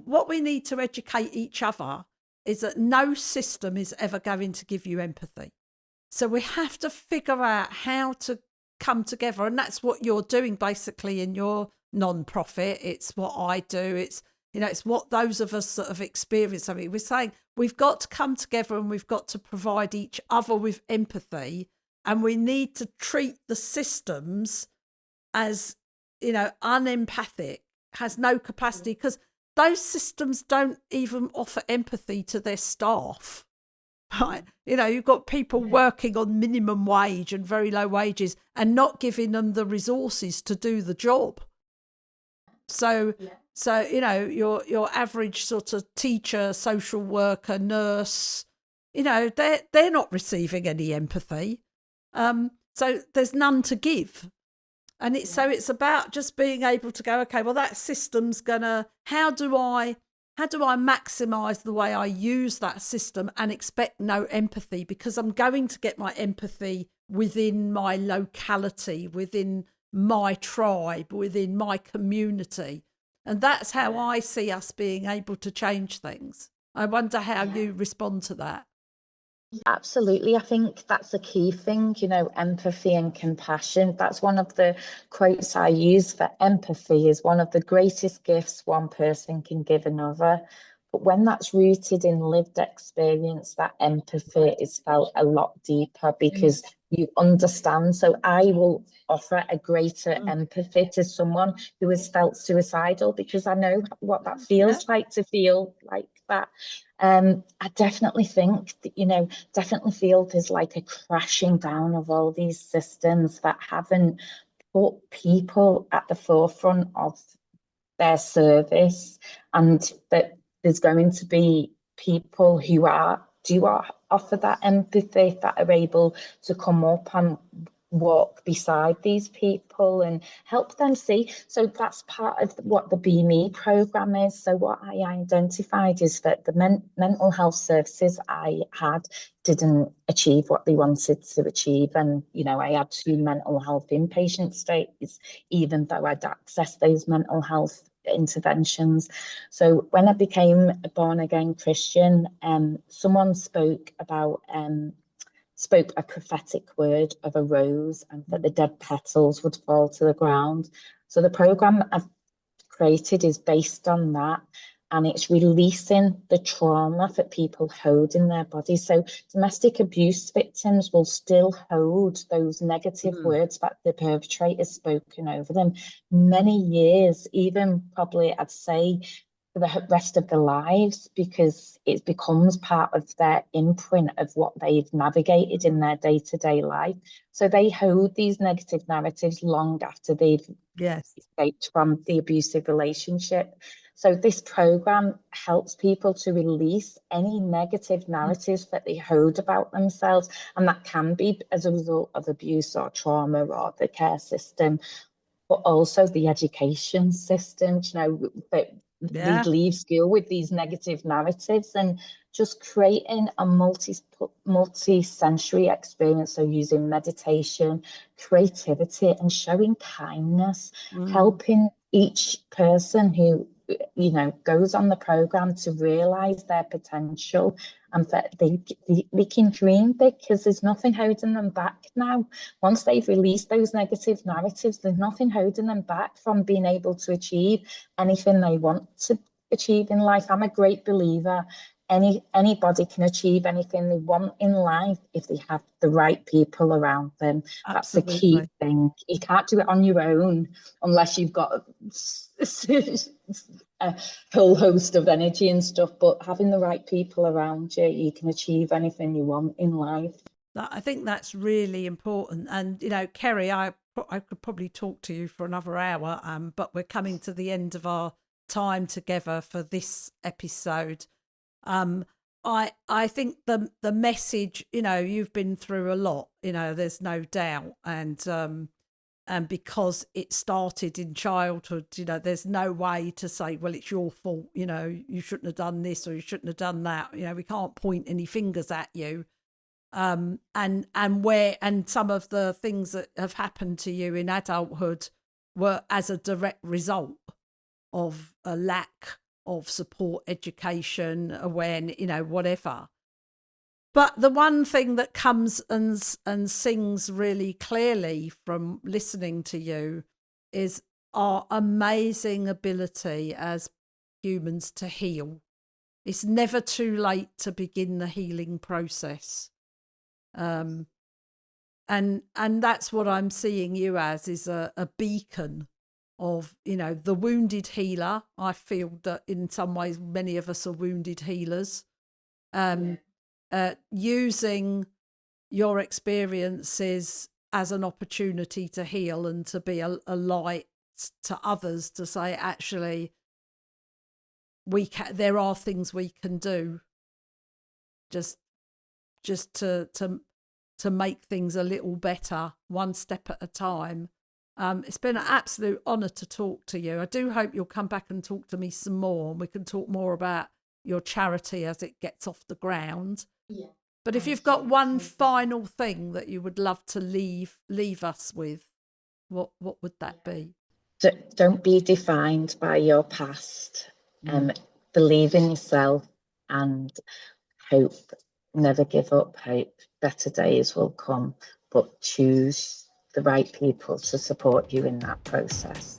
what we need to educate each other is that no system is ever going to give you empathy. So we have to figure out how to come together. And that's what you're doing basically in your non-profit. It's what I do. It's, it's what those of us that have experienced something. We're saying we've got to come together and we've got to provide each other with empathy. And we need to treat the systems as, unempathic, has no capacity, because those systems don't even offer empathy to their staff. Right. You've got people working on minimum wage and very low wages and not giving them the resources to do the job. So your average sort of teacher, social worker, nurse, they're not receiving any empathy. So there's none to give. And it's about just being able to go, okay, well, that system's gonna, how do I maximize the way I use that system and expect no empathy, because I'm going to get my empathy within my locality, within my tribe, within my community. And that's how I see us being able to change things. I wonder how you respond to that. Absolutely. I think that's a key thing, empathy and compassion. That's one of the quotes I use for empathy, is one of the greatest gifts one person can give another. But when that's rooted in lived experience, that empathy is felt a lot deeper because you understand. So I will offer a greater empathy to someone who has felt suicidal because I know what that feels like, to feel like that. I definitely think that, definitely feel there's like a crashing down of all these systems that haven't put people at the forefront of their service, and that there's going to be people who do offer that empathy, that are able to come up and walk beside these people and help them see. So that's part of what the Be Me program is. So what I identified is that the mental health services I had didn't achieve what they wanted to achieve. And, I had 2 mental health inpatient stays, even though I'd accessed those mental health interventions. So when I became a born again Christian, someone spoke a prophetic word of a rose, and that the dead petals would fall to the ground. So the program I've created is based on that, and it's releasing the trauma that people hold in their bodies. So domestic abuse victims will still hold those negative words that the perpetrator's spoken over them many years, even probably I'd say for the rest of their lives, because it becomes part of their imprint of what they've navigated in their day-to-day life. So they hold these negative narratives long after they've escaped from the abusive relationship. So this program helps people to release any negative narratives that they hold about themselves, and that can be as a result of abuse or trauma or the care system, but also the education system, that they leave school with these negative narratives, and just creating a multi-sensory experience. So using meditation, creativity, and showing kindness, helping each person who goes on the program to realize their potential, and that they can dream big, because there's nothing holding them back now. Once they've released those negative narratives, there's nothing holding them back from being able to achieve anything they want to achieve in life. I'm a great believer anybody can achieve anything they want in life if they have the right people around them. That's the key thing. You can't do it on your own unless you've got a whole host of energy and stuff, but having the right people around you, you can achieve anything you want in life. I think that's really important. And, Kerry, I could probably talk to you for another hour, but we're coming to the end of our time together for this episode. I think the message, you've been through a lot, there's no doubt. And because it started in childhood, there's no way to say, well, it's your fault, you shouldn't have done this or you shouldn't have done that. We can't point any fingers at you. And some of the things that have happened to you in adulthood were as a direct result of a lack of support, education, awareness, whatever. But the one thing that comes and sings really clearly from listening to you is our amazing ability as humans to heal. It's never too late to begin the healing process. And that's what I'm seeing you as, is a beacon of, the wounded healer. I feel that in some ways many of us are wounded healers. Using your experiences as an opportunity to heal and to be a light to others, to say, actually, there are things we can do just to make things a little better, one step at a time. It's been an absolute honour to talk to you. I do hope you'll come back and talk to me some more, and we can talk more about your charity as it gets off the ground. Yeah. But if you've got one final thing that you would love to leave us with, what would that be? Don't be defined by your past. Believe in yourself and hope. Never give up hope. Better days will come, but choose the right people to support you in that process.